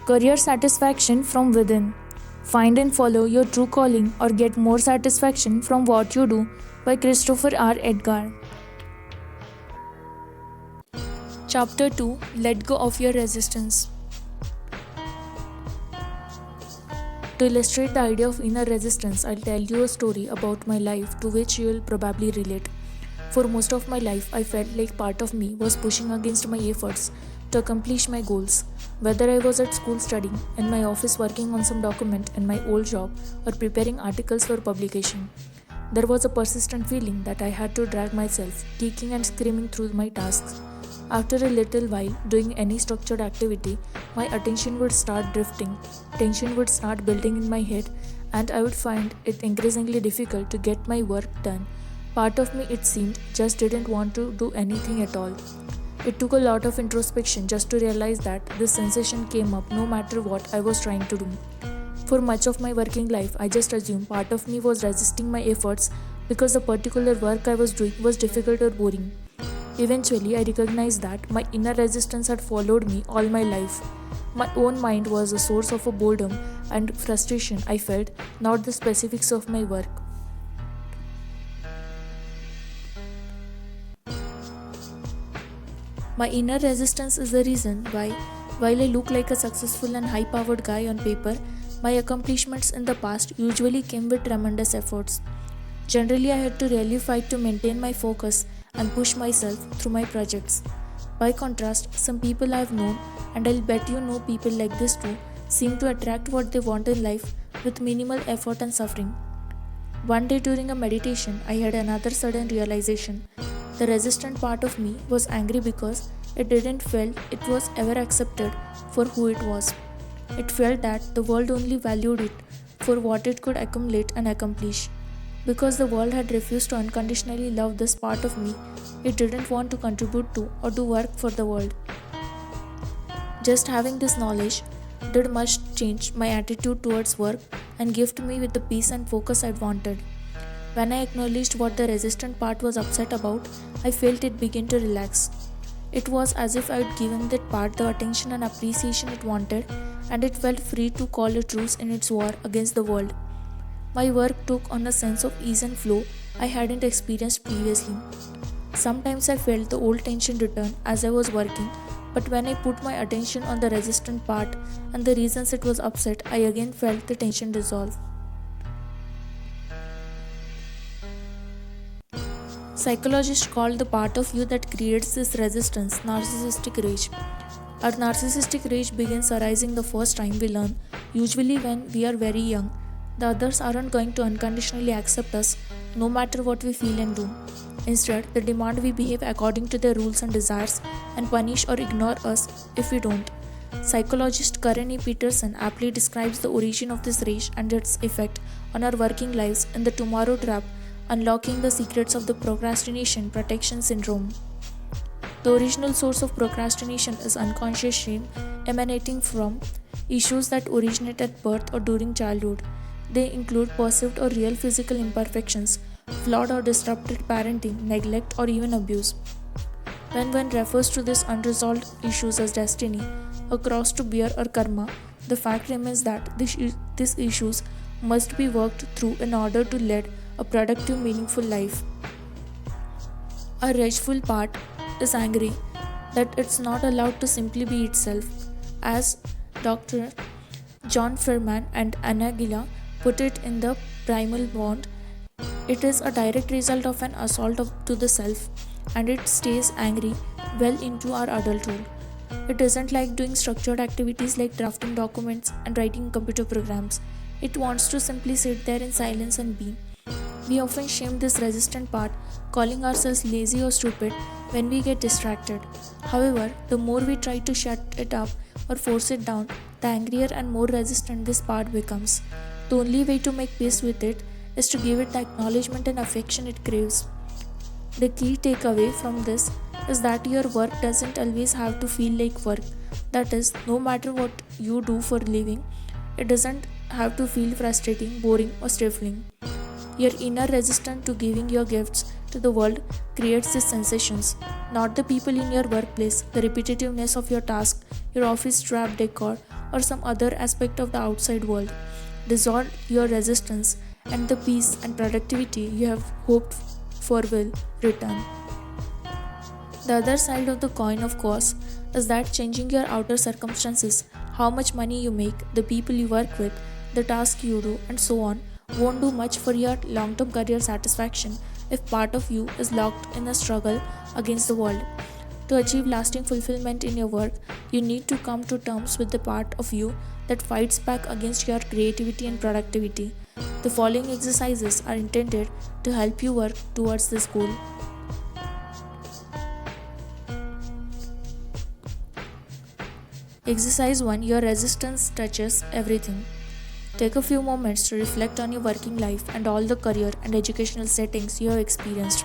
Career satisfaction from within. Find and follow your true calling or get more satisfaction from what you do by Christopher R. Edgar. Chapter 2. Let go of your resistance. To illustrate the idea of inner resistance, I'll tell you a story about my life to which you will probably relate. For most of my life, I felt like part of me was pushing against my efforts to accomplish my goals. Whether I was at school studying, in my office working on some document in my old job, or preparing articles for publication, there was a persistent feeling that I had to drag myself, kicking and screaming through my tasks. After a little while doing any structured activity, my attention would start drifting, tension would start building in my head, and I would find it increasingly difficult to get my work done. Part of me, it seemed, just didn't want to do anything at all. It took a lot of introspection just to realize that this sensation came up no matter what I was trying to do. For much of my working life, I just assumed part of me was resisting my efforts because the particular work I was doing was difficult or boring. Eventually, I recognized that my inner resistance had followed me all my life. My own mind was the source of a boredom and frustration I felt, not the specifics of my work. My inner resistance is the reason why, while I look like a successful and high powered guy on paper, my accomplishments in the past usually came with tremendous efforts. Generally, I had to really fight to maintain my focus and push myself through my projects. By contrast, some people I've known, and I'll bet you know people like this too, seem to attract what they want in life with minimal effort and suffering. One day during a meditation, I had another sudden realization. The resistant part of me was angry because it didn't feel it was ever accepted for who it was. It felt that the world only valued it for what it could accumulate and accomplish. Because the world had refused to unconditionally love this part of me, it didn't want to contribute to or do work for the world. Just having this knowledge did much change my attitude towards work and gift me with the peace and focus I'd wanted. When I acknowledged what the resistant part was upset about, I felt it begin to relax. It was as if I'd given that part the attention and appreciation it wanted, and it felt free to call a truce in its war against the world. My work took on a sense of ease and flow I hadn't experienced previously. Sometimes I felt the old tension return as I was working, but when I put my attention on the resistant part and the reasons it was upset, I again felt the tension dissolve. Psychologists call the part of you that creates this resistance narcissistic rage. Our narcissistic rage begins arising the first time we learn, usually when we are very young. The others aren't going to unconditionally accept us no matter what we feel and do. Instead, they demand we behave according to their rules and desires and punish or ignore us if we don't. Psychologist Karen E. Peterson aptly describes the origin of this rage and its effect on our working lives in The Tomorrow Trap, Unlocking the Secrets of the Procrastination Protection Syndrome. The original source of procrastination is unconscious shame emanating from issues that originate at birth or during childhood. They include perceived or real physical imperfections, flawed or disrupted parenting, neglect, or even abuse. When one refers to these unresolved issues as destiny, a cross to bear, or karma, the fact remains that these issues must be worked through in order to lead a productive, meaningful life. A rageful part is angry that it's not allowed to simply be itself. As Dr. John Furman and Anna Gila put it in The Primal Bond, it is a direct result of an assault to the self, and it stays angry well into our adulthood. It doesn't like doing structured activities like drafting documents and writing computer programs. It wants to simply sit there in silence and be. We often shame this resistant part, calling ourselves lazy or stupid when we get distracted. However, the more we try to shut it up or force it down, the angrier and more resistant this part becomes. The only way to make peace with it is to give it the acknowledgement and affection it craves. The key takeaway from this is that your work doesn't always have to feel like work. That is, no matter what you do for a living, it doesn't have to feel frustrating, boring, or stifling. Your inner resistance to giving your gifts to the world creates these sensations, not the people in your workplace, the repetitiveness of your task, your office drab decor, or some other aspect of the outside world. Dissolve your resistance, and the peace and productivity you have hoped for will return. The other side of the coin, of course, is that changing your outer circumstances, how much money you make, the people you work with, the task you do, and so on, won't do much for your long term career satisfaction if part of you is locked in a struggle against the world. To achieve lasting fulfillment in your work, you need to come to terms with the part of you that fights back against your creativity and productivity. The following exercises are intended to help you work towards this goal. Exercise 1. Your resistance touches everything. Take a few moments to reflect on your working life and all the career and educational settings you have experienced.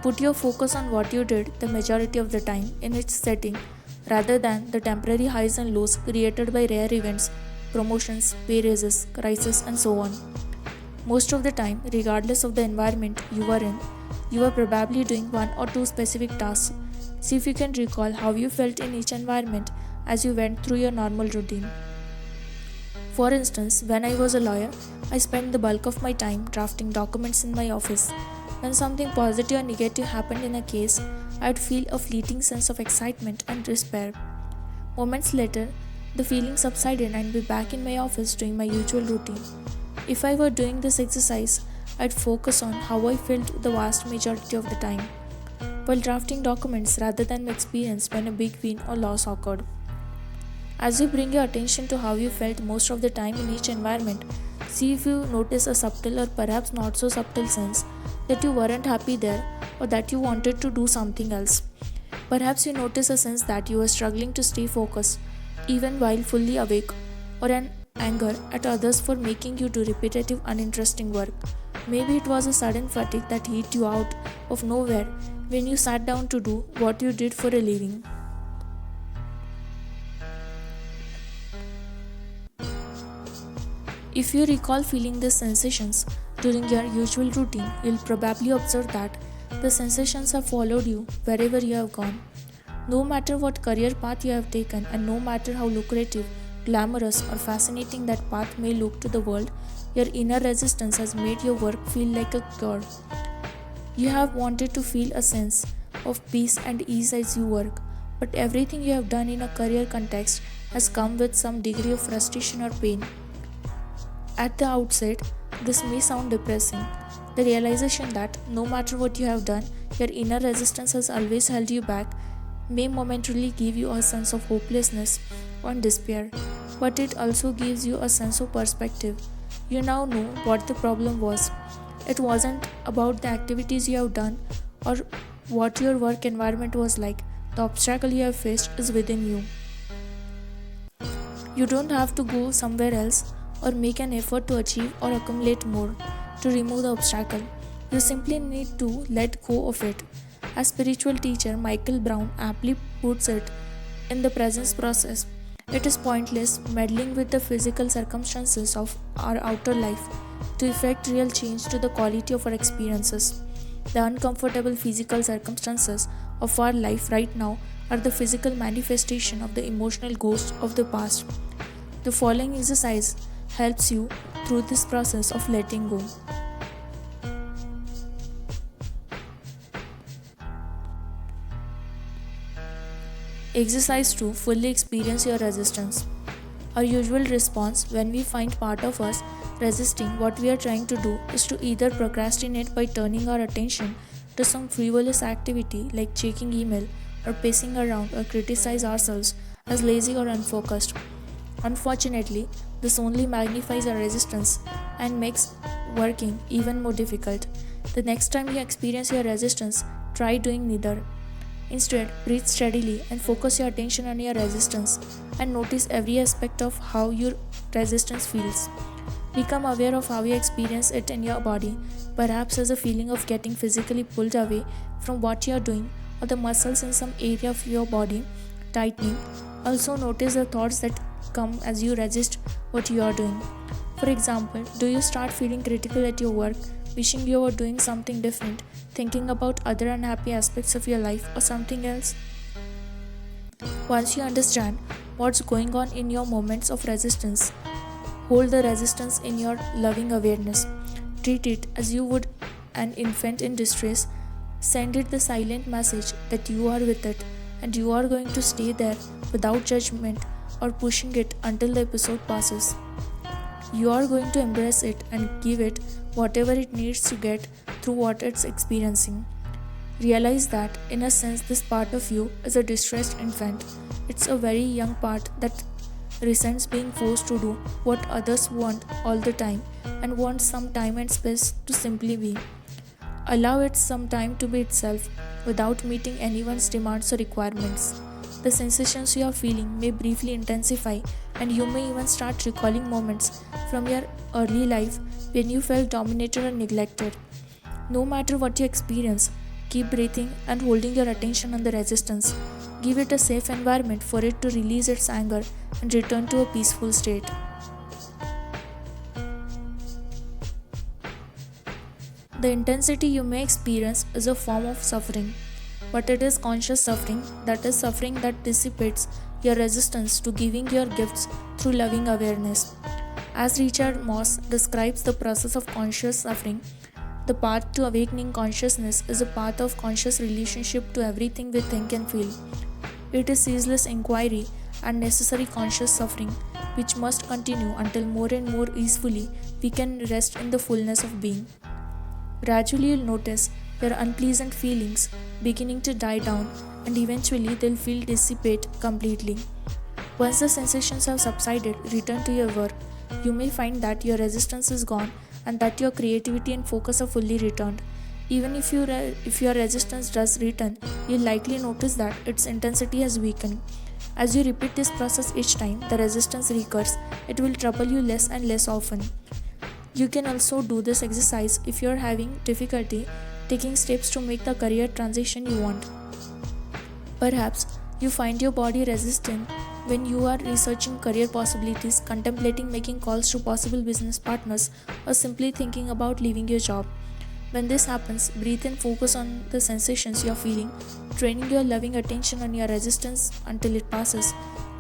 Put your focus on what you did the majority of the time in its setting rather than the temporary highs and lows created by rare events, promotions, pay raises, crises, and so on. Most of the time, regardless of the environment you were in, you were probably doing one or two specific tasks. See if you can recall how you felt in each environment as you went through your normal routine. For instance, when I was a lawyer, I spent the bulk of my time drafting documents in my office. When something positive or negative happened in a case, I'd feel a fleeting sense of excitement and despair. Moments later, the feeling subsided and I'd be back in my office doing my usual routine. If I were doing this exercise, I'd focus on how I felt the vast majority of the time, while drafting documents rather than my experience when a big win or loss occurred. As you bring your attention to how you felt most of the time in each environment, see if you notice a subtle or perhaps not so subtle sense that you weren't happy there or that you wanted to do something else. Perhaps you notice a sense that you were struggling to stay focused even while fully awake, or an anger at others for making you do repetitive, uninteresting work. Maybe it was a sudden fatigue that hit you out of nowhere when you sat down to do what you did for a living. If you recall feeling these sensations during your usual routine, you'll probably observe that the sensations have followed you wherever you have gone. No matter what career path you have taken, and no matter how lucrative, glamorous, or fascinating that path may look to the world, your inner resistance has made your work feel like a cure. You have wanted to feel a sense of peace and ease as you work, but everything you have done in a career context has come with some degree of frustration or pain. At the outset, this may sound depressing. The realization that no matter what you have done, your inner resistance has always held you back may momentarily give you a sense of hopelessness or despair, but it also gives you a sense of perspective. You now know what the problem was. It wasn't about the activities you have done or what your work environment was like. The obstacle you have faced is within you. You don't have to go somewhere else or make an effort to achieve or accumulate more to remove the obstacle. You simply need to let go of it. As spiritual teacher Michael Brown aptly puts it, in the presence process, it is pointless meddling with the physical circumstances of our outer life to effect real change to the quality of our experiences. The uncomfortable physical circumstances of our life right now are the physical manifestation of the emotional ghost of the past. The following exercise helps you through this process of letting go. Exercise 2. Fully experience your resistance. Our usual response when we find part of us resisting what we are trying to do is to either procrastinate by turning our attention to some frivolous activity like checking email or pacing around, or criticize ourselves as lazy or unfocused. Unfortunately, this only magnifies our resistance and makes working even more difficult. The next time you experience your resistance, try doing neither. Instead, breathe steadily and focus your attention on your resistance and notice every aspect of how your resistance feels. Become aware of how you experience it in your body, perhaps as a feeling of getting physically pulled away from what you are doing, or the muscles in some area of your body tightening. Also, notice the thoughts that come as you resist what you are doing. For example, do you start feeling critical at your work, wishing you were doing something different, thinking about other unhappy aspects of your life or something else? Once you understand what's going on in your moments of resistance. Hold the resistance in your loving awareness. Treat it as you would an infant in distress. Send it the silent message that you are with it and you are going to stay there without judgment or pushing it until the episode passes. You are going to embrace it and give it whatever it needs to get through what it's experiencing. Realize that, in a sense, this part of you is a distressed infant. It's a very young part that resents being forced to do what others want all the time and wants some time and space to simply be. Allow it some time to be itself without meeting anyone's demands or requirements. The sensations you are feeling may briefly intensify, and you may even start recalling moments from your early life when you felt dominated or neglected. No matter what you experience, keep breathing and holding your attention on the resistance. Give it a safe environment for it to release its anger and return to a peaceful state. The intensity you may experience is a form of suffering, but it is conscious suffering, that is, suffering that dissipates your resistance to giving your gifts through loving awareness. As Richard Moss describes the process of conscious suffering, the path to awakening consciousness is a path of conscious relationship to everything we think and feel. It is ceaseless inquiry and necessary conscious suffering, which must continue until more and more easily we can rest in the fullness of being. Gradually, you'll notice your unpleasant feelings beginning to die down, and eventually they'll feel dissipate completely. Once the sensations have subsided, return to your work. You may find that your resistance is gone and that your creativity and focus are fully returned. Even if your resistance does return, you'll likely notice that its intensity has weakened. As you repeat this process each time the resistance recurs, it will trouble you less and less often. You can also do this exercise if you are having difficulty taking steps to make the career transition you want. Perhaps you find your body resistant when you are researching career possibilities, contemplating making calls to possible business partners, or simply thinking about leaving your job. When this happens, breathe and focus on the sensations you are feeling, training your loving attention on your resistance until it passes.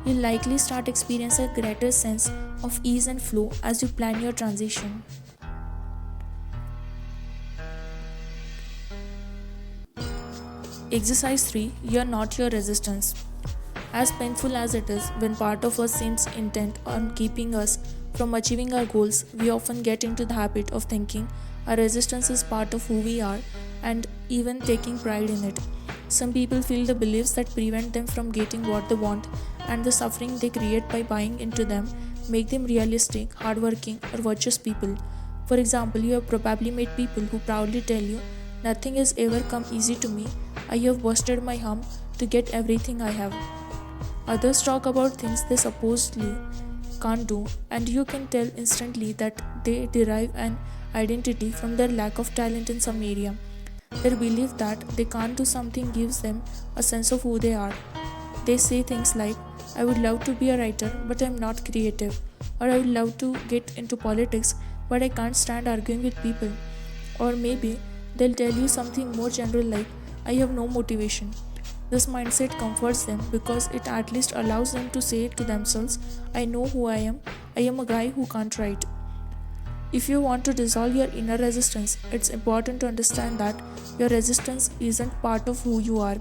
You'll likely start experiencing a greater sense of ease and flow as you plan your transition. Exercise 3. You are not your resistance. As painful as it is when part of us seems intent on keeping us from achieving our goals, we often get into the habit of thinking our resistance is part of who we are and even taking pride in it. Some people feel the beliefs that prevent them from getting what they want and the suffering they create by buying into them make them realistic, hardworking, or virtuous people. For example, you have probably met people who proudly tell you, "Nothing has ever come easy to me. I have busted my hump to get everything I have." Others talk about things they supposedly can't do, and you can tell instantly that they derive an identity from their lack of talent in some area. Their belief that they can't do something gives them a sense of who they are. They say things like, "I would love to be a writer, but I'm not creative," or "I would love to get into politics, but I can't stand arguing with people." Or maybe they'll tell you something more general like, "I have no motivation." This mindset comforts them because it at least allows them to say to themselves, "I know who I am. I am a guy who can't write." If you want to dissolve your inner resistance, it's important to understand that your resistance isn't part of who you are.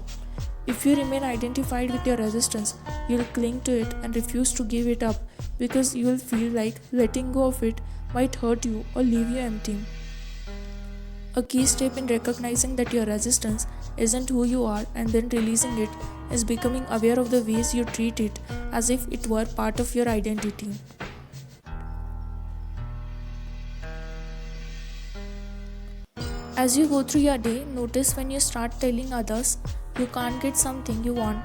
If you remain identified with your resistance, you'll cling to it and refuse to give it up because you'll feel like letting go of it might hurt you or leave you empty. A key step in recognizing that your resistance isn't who you are and then releasing it is becoming aware of the ways you treat it as if it were part of your identity. As you go through your day, notice when you start telling others you can't get something you want.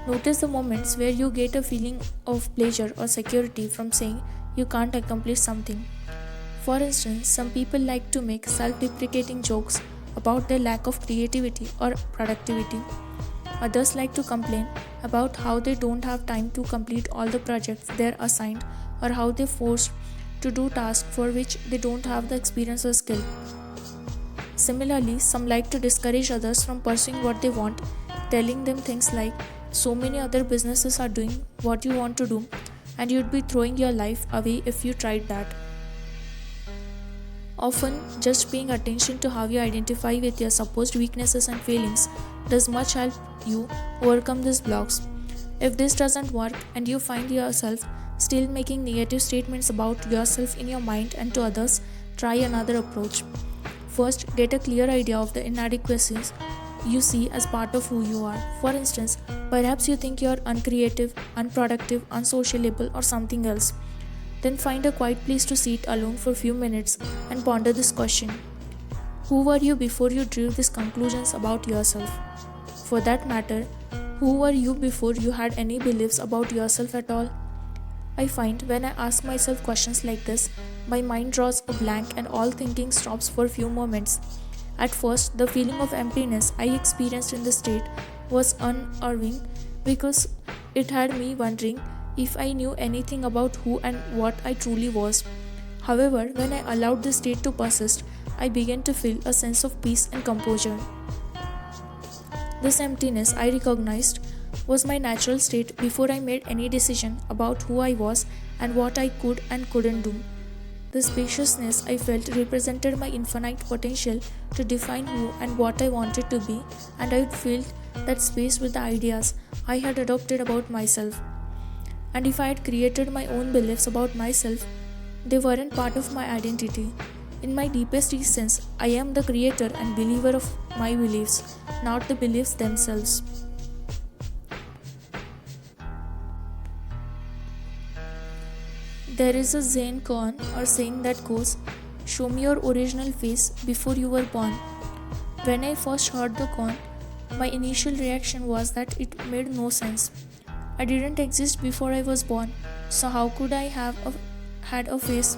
Notice the moments where you get a feeling of pleasure or security from saying you can't accomplish something. For instance, some people like to make self-deprecating jokes about their lack of creativity or productivity. Others like to complain about how they don't have time to complete all the projects they're assigned or how they're forced to do tasks for which they don't have the experience or skill. Similarly, some like to discourage others from pursuing what they want, telling them things like, So many other businesses are doing what you want to do, and you'd be throwing your life away if you tried that. Often, just paying attention to how you identify with your supposed weaknesses and failings does much help you overcome these blocks. If this doesn't work and you find yourself still making negative statements about yourself in your mind and to others, try another approach. First, get a clear idea of the inadequacies you see as part of who you are. For instance, perhaps you think you're uncreative, unproductive, unsociable, or something else. Then find a quiet place to sit alone for a few minutes and ponder this question: who were you before you drew these conclusions about yourself? For that matter, who were you before you had any beliefs about yourself at all? I find when I ask myself questions like this, my mind draws a blank and all thinking stops for a few moments. At first, the feeling of emptiness I experienced in the state was unnerving because it had me wondering if I knew anything about who and what I truly was. However, when I allowed this state to persist, I began to feel a sense of peace and composure. This emptiness I recognized was my natural state before I made any decision about who I was and what I could and couldn't do. The spaciousness I felt represented my infinite potential to define who and what I wanted to be, and I would fill that space with the ideas I had adopted about myself. And if I had created my own beliefs about myself, they weren't part of my identity. In my deepest essence, I am the creator and believer of my beliefs, not the beliefs themselves. There is a Zen koan or saying that goes, "Show me your original face before you were born." When I first heard the koan, my initial reaction was that it made no sense. I didn't exist before I was born, so how could I had a face?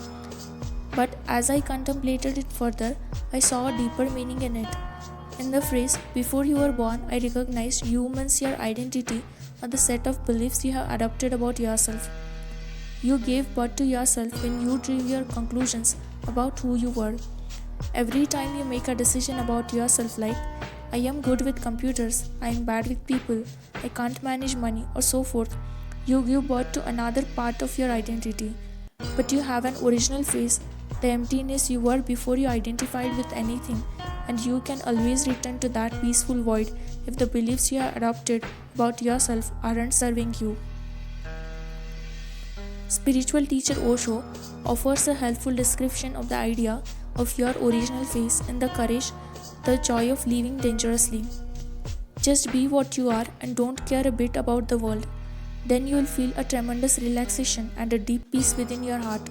But as I contemplated it further, I saw a deeper meaning in it. In the phrase, "before you were born," I recognized you means your identity or the set of beliefs you have adopted about yourself. You gave birth to yourself when you drew your conclusions about who you were. Every time you make a decision about yourself, like, "I am good with computers," "I am bad with people," "I can't manage money," or so forth, you give birth to another part of your identity. But you have an original face, the emptiness you were before you identified with anything, and you can always return to that peaceful void if the beliefs you have adopted about yourself aren't serving you. Spiritual teacher Osho offers a helpful description of the idea of your original face in The Courage, the Joy of Living Dangerously. Just be what you are and don't care a bit about the world. Then you will feel a tremendous relaxation and a deep peace within your heart.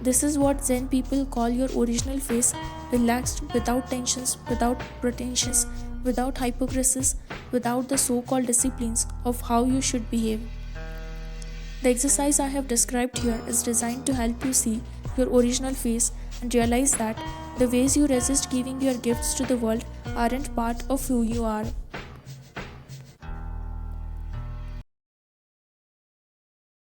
This is what Zen people call your original face, relaxed, without tensions, without pretensions, without hypocrisies, without the so-called disciplines of how you should behave. The exercise I have described here is designed to help you see your original face and realize that the ways you resist giving your gifts to the world aren't part of who you are.